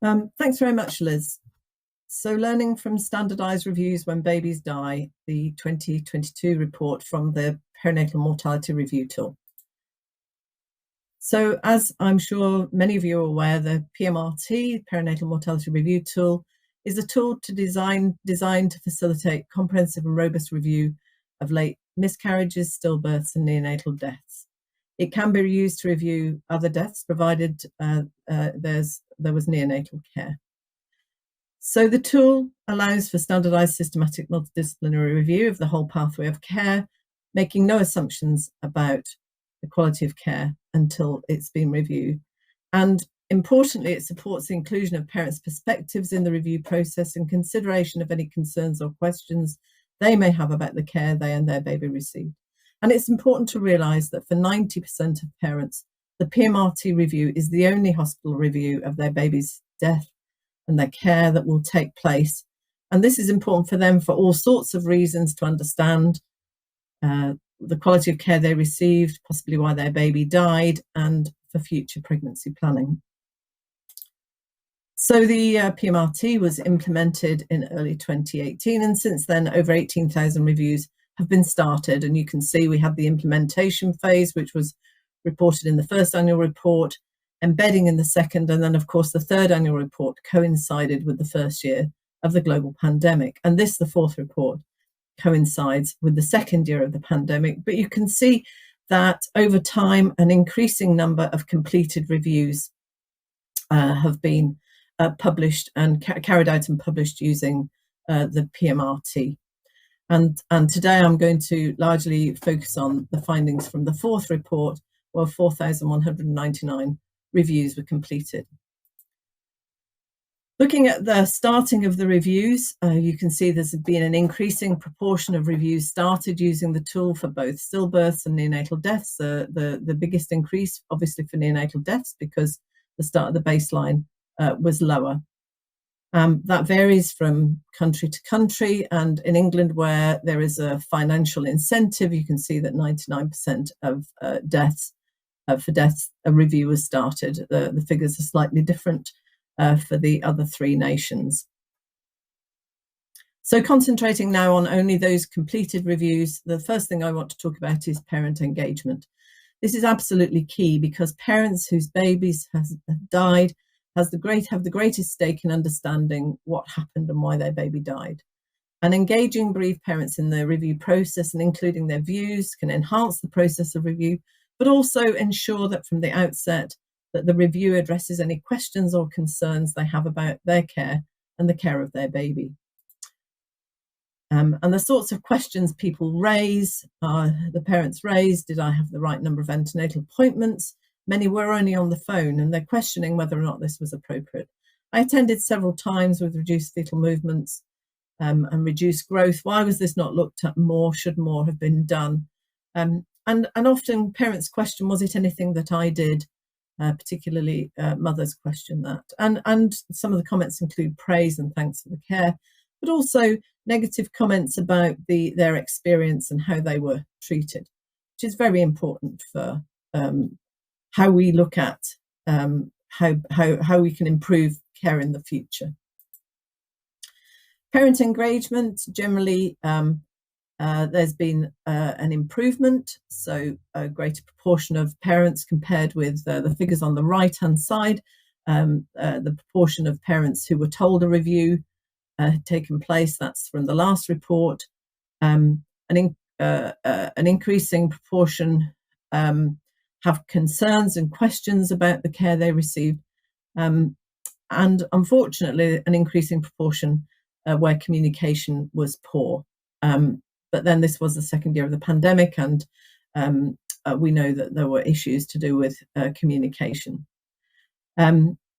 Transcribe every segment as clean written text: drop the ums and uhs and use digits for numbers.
Thanks very much, Liz. So, learning from standardised reviews when babies die, the 2022 report from the Perinatal Mortality Review Tool. So, as I'm sure many of you are aware, the PMRT, Perinatal Mortality Review Tool, is a tool designed to facilitate comprehensive and robust review of late miscarriages, stillbirths and neonatal deaths. It can be used to review other deaths, provided there was neonatal care. So the tool allows for standardised, systematic, multidisciplinary review of the whole pathway of care, making no assumptions about the quality of care until it's been reviewed. And importantly, it supports the inclusion of parents' perspectives in the review process and consideration of any concerns or questions they may have about the care they and their baby received. And it's important to realise that for 90% of parents, the PMRT review is the only hospital review of their baby's death and their care that will take place. And this is important for them for all sorts of reasons: to understand the quality of care they received, possibly why their baby died, and for future pregnancy planning. So the PMRT was implemented in early 2018, and since then over 18,000 reviews have been started. And you can see we had the implementation phase, which was reported in the first annual report, embedding in the second, and then of course the third annual report coincided with the first year of the global pandemic. And this, the fourth report, coincides with the second year of the pandemic. But you can see that over time, an increasing number of completed reviews have been published and carried out and published using the PMRT. And today I'm going to largely focus on the findings from the fourth report, where 4,199 reviews were completed. Looking at the starting of the reviews, you can see there's been an increasing proportion of reviews started using the tool for both stillbirths and neonatal deaths. The biggest increase, obviously, for neonatal deaths, because the start of the baseline was lower. That varies from country to country, and in England, where there is a financial incentive, you can see that 99% of deaths, a review was started. The figures are slightly different for the other three nations. So concentrating now on only those completed reviews, the first thing I want to talk about is parent engagement. This is absolutely key, because parents whose babies have died have the greatest stake in understanding what happened and why their baby died. And engaging bereaved parents in the review process and including their views can enhance the process of review, but also ensure that from the outset that the review addresses any questions or concerns they have about their care and the care of their baby. And the sorts of questions people raise, the parents raise: did I have the right number of antenatal appointments? Many were only on the phone, and they're questioning whether or not this was appropriate. I attended several times with reduced fetal movements and reduced growth. Why was this not looked at more? Should more have been done? And often parents question, was it anything that I did? Particularly mothers question that. And some of the comments include praise and thanks for the care, but also negative comments about their experience and how they were treated, which is very important for how we look at how we can improve care in the future. Parent engagement, generally there's been an improvement, so a greater proportion of parents compared with the figures on the right hand side. The proportion of parents who were told a review had taken place, that's from the last report. An increasing proportion have concerns and questions about the care they received, and unfortunately an increasing proportion where communication was poor. But then this was the second year of the pandemic, and we know that there were issues to do with communication.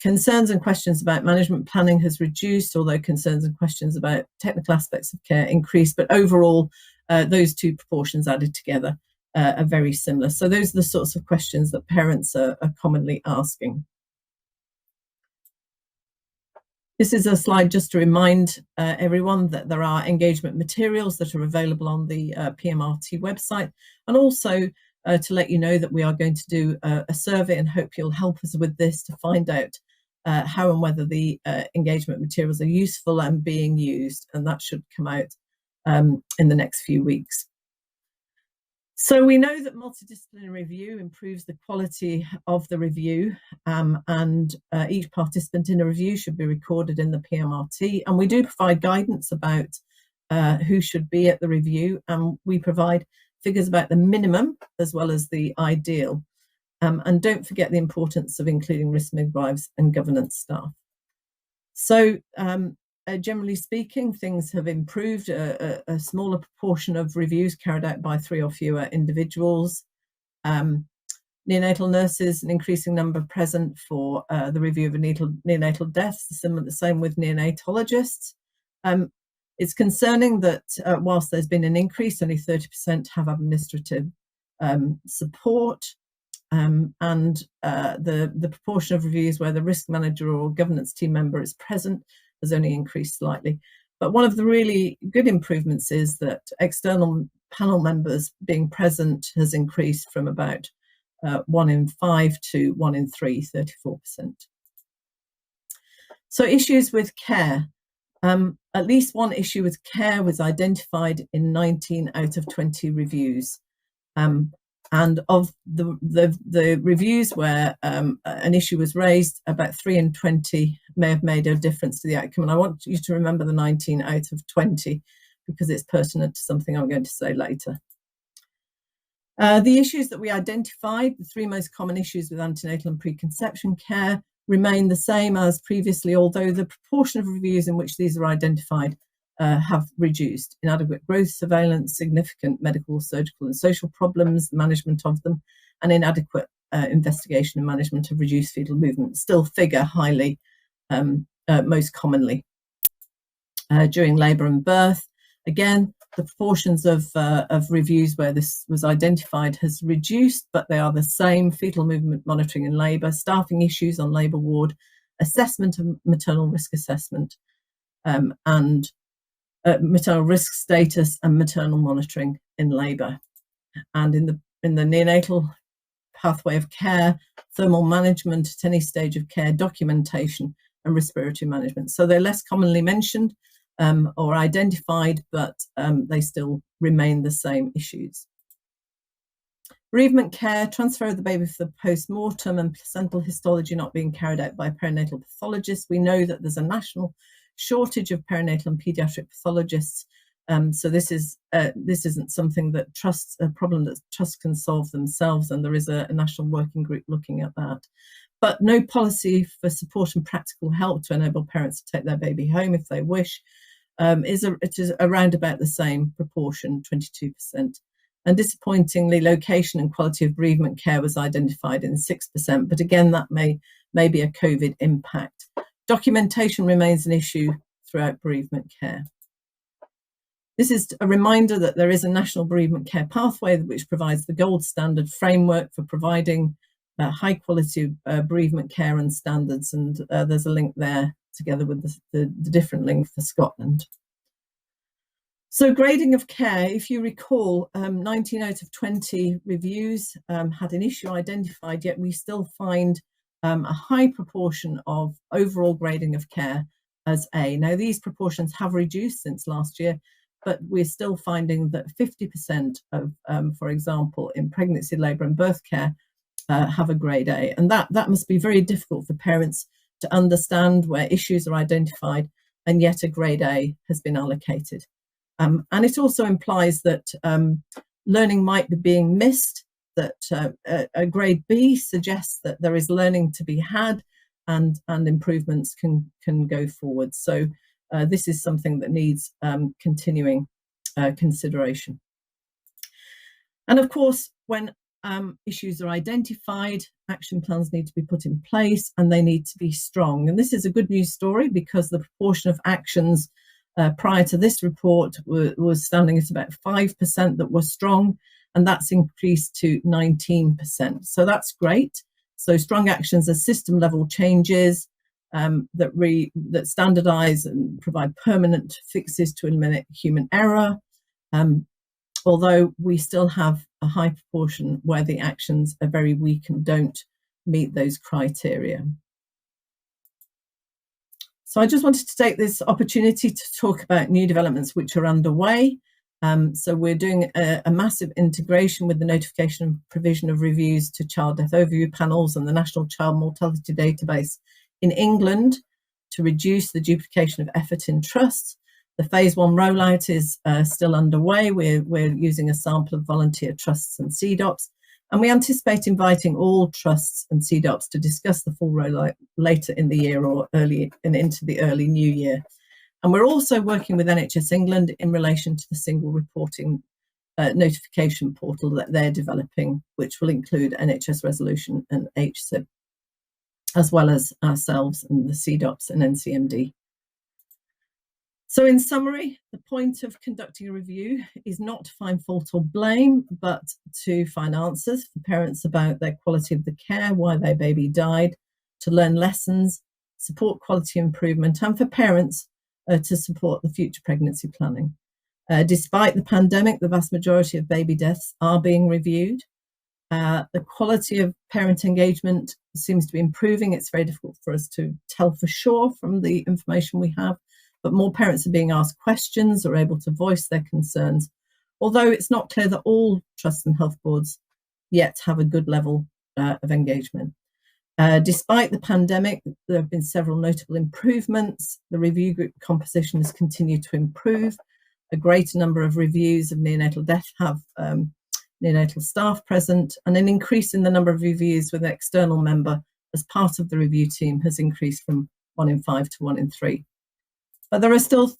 Concerns and questions about management planning has reduced, although concerns and questions about technical aspects of care increased. But overall, those two proportions added together are very similar. So those are the sorts of questions that parents are commonly asking. This is a slide just to remind everyone that there are engagement materials that are available on the PMRT website, and also to let you know that we are going to do a survey, and hope you'll help us with this to find out how and whether the engagement materials are useful and being used, and that should come out in the next few weeks. So we know that multidisciplinary review improves the quality of the review, and each participant in a review should be recorded in the PMRT, and we do provide guidance about who should be at the review, and we provide figures about the minimum as well as the ideal. And don't forget the importance of including risk midwives and governance staff. So generally speaking, things have improved. A smaller proportion of reviews carried out by 3 or fewer individuals. Neonatal nurses, an increasing number present for the review of neonatal deaths, the same with neonatologists. It's concerning that whilst there's been an increase, only 30% have administrative support. And the proportion of reviews where the risk manager or governance team member is present has only increased slightly. But one of the really good improvements is that external panel members being present has increased from about 1 in 5 to 1 in 3, 34%. So issues with care. At least one issue with care was identified in 19 out of 20 reviews. And of the reviews where an issue was raised, about 3 in 20 may have made a difference to the outcome. And I want you to remember the 19 out of 20 because it's pertinent to something I'm going to say later. The issues that we identified, the 3 most common issues with antenatal and preconception care, remain the same as previously, although the proportion of reviews in which these are identified have reduced. Inadequate growth surveillance, significant medical, surgical and social problems, management of them, and inadequate investigation and management of reduced fetal movement still figure highly, most commonly. During labour and birth, again, the proportions of reviews where this was identified has reduced, but they are the same: fetal movement monitoring in labour, staffing issues on labour ward, assessment of maternal risk assessment, and maternal risk status and maternal monitoring in labour. And in the neonatal pathway of care, thermal management at any stage of care, documentation and respiratory management. So they're less commonly mentioned or identified, but they still remain the same issues. Bereavement care, transfer of the baby for the post-mortem and placental histology not being carried out by perinatal pathologists. We know that there's a national shortage of perinatal and paediatric pathologists. So this isn't something that a problem that trusts can solve themselves, and there is a national working group looking at that. But no policy for support and practical help to enable parents to take their baby home if they wish. It is around about the same proportion, 22%. And disappointingly, location and quality of bereavement care was identified in 6%, but again, that may be a COVID impact. Documentation remains an issue throughout bereavement care. This is a reminder that there is a national bereavement care pathway which provides the gold standard framework for providing high quality bereavement care and standards, and there's a link there together with the different link for Scotland. So grading of care, if you recall, 19 out of 20 reviews had an issue identified, yet we still find a high proportion of overall grading of care as A. Now, these proportions have reduced since last year, but we're still finding that 50% of, for example, in pregnancy, labour and birth care have a grade A. And that must be very difficult for parents to understand where issues are identified and yet a grade A has been allocated. And it also implies that learning might be being missed, that a grade B suggests that there is learning to be had and improvements can go forward. So this is something that needs continuing consideration. And of course, when issues are identified, action plans need to be put in place and they need to be strong. And this is a good news story because the proportion of actions prior to this report was standing at about 5% that were strong, and that's increased to 19%. So that's great. So strong actions are system level changes that standardise and provide permanent fixes to eliminate human error, although we still have a high proportion where the actions are very weak and don't meet those criteria. So I just wanted to take this opportunity to talk about new developments which are underway. So we're doing a massive integration with the notification and provision of reviews to child death overview panels and the National Child Mortality Database in England to reduce the duplication of effort in trusts. The phase 1 rollout is still underway. We're using a sample of volunteer trusts and CDOPs, and we anticipate inviting all trusts and CDOPs to discuss the full rollout later in the year or early and into the early new year. And we're also working with NHS England in relation to the single reporting notification portal that they're developing, which will include NHS Resolution and HSIB, as well as ourselves and the CDOPs and NCMD. So in summary, the point of conducting a review is not to find fault or blame, but to find answers for parents about their quality of the care, why their baby died, to learn lessons, support quality improvement, and for parents to support the future pregnancy planning. Despite the pandemic, the vast majority of baby deaths are being reviewed. The quality of parent engagement seems to be improving. It's very difficult for us to tell for sure from the information we have, but more parents are being asked questions or able to voice their concerns, although it's not clear that all trusts and health boards yet have a good level of engagement. Despite the pandemic, there have been several notable improvements. The review group composition has continued to improve. A greater number of reviews of neonatal death have neonatal staff present, and an increase in the number of reviews with an external member as part of the review team has increased from 1 in 5 to 1 in 3. But there are still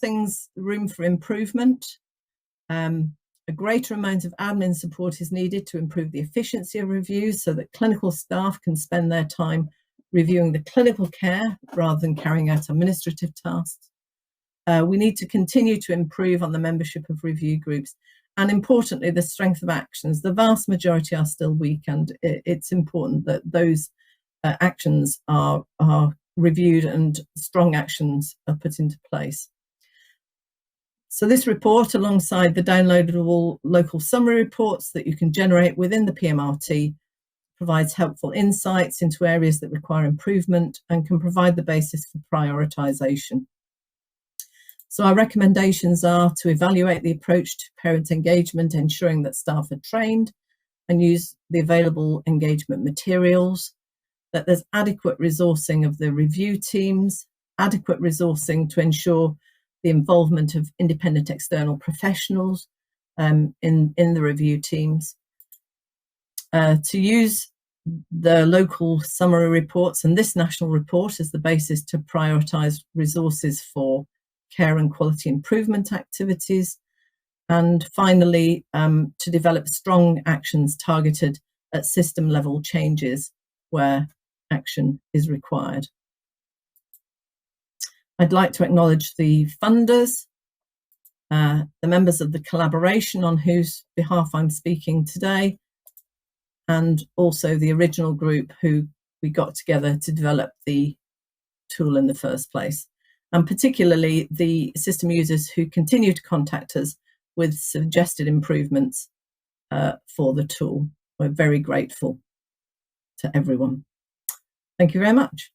room for improvement. A greater amount of admin support is needed to improve the efficiency of reviews so that clinical staff can spend their time reviewing the clinical care rather than carrying out administrative tasks. We need to continue to improve on the membership of review groups, and importantly, the strength of actions. The vast majority are still weak, and it's important that those actions are reviewed and strong actions are put into place. So this report, alongside the downloadable local summary reports that you can generate within the PMRT, provides helpful insights into areas that require improvement and can provide the basis for prioritisation. So our recommendations are to evaluate the approach to parent engagement, ensuring that staff are trained and use the available engagement materials, that there's adequate resourcing of the review teams, adequate resourcing to ensure the involvement of independent external professionals in the review teams, to use the local summary reports and this national report as the basis to prioritise resources for care and quality improvement activities, and finally to develop strong actions targeted at system level changes where action is required. I'd like to acknowledge the funders, the members of the collaboration on whose behalf I'm speaking today, and also the original group who we got together to develop the tool in the first place, and particularly the system users who continue to contact us with suggested improvements for the tool. We're very grateful to everyone. Thank you very much.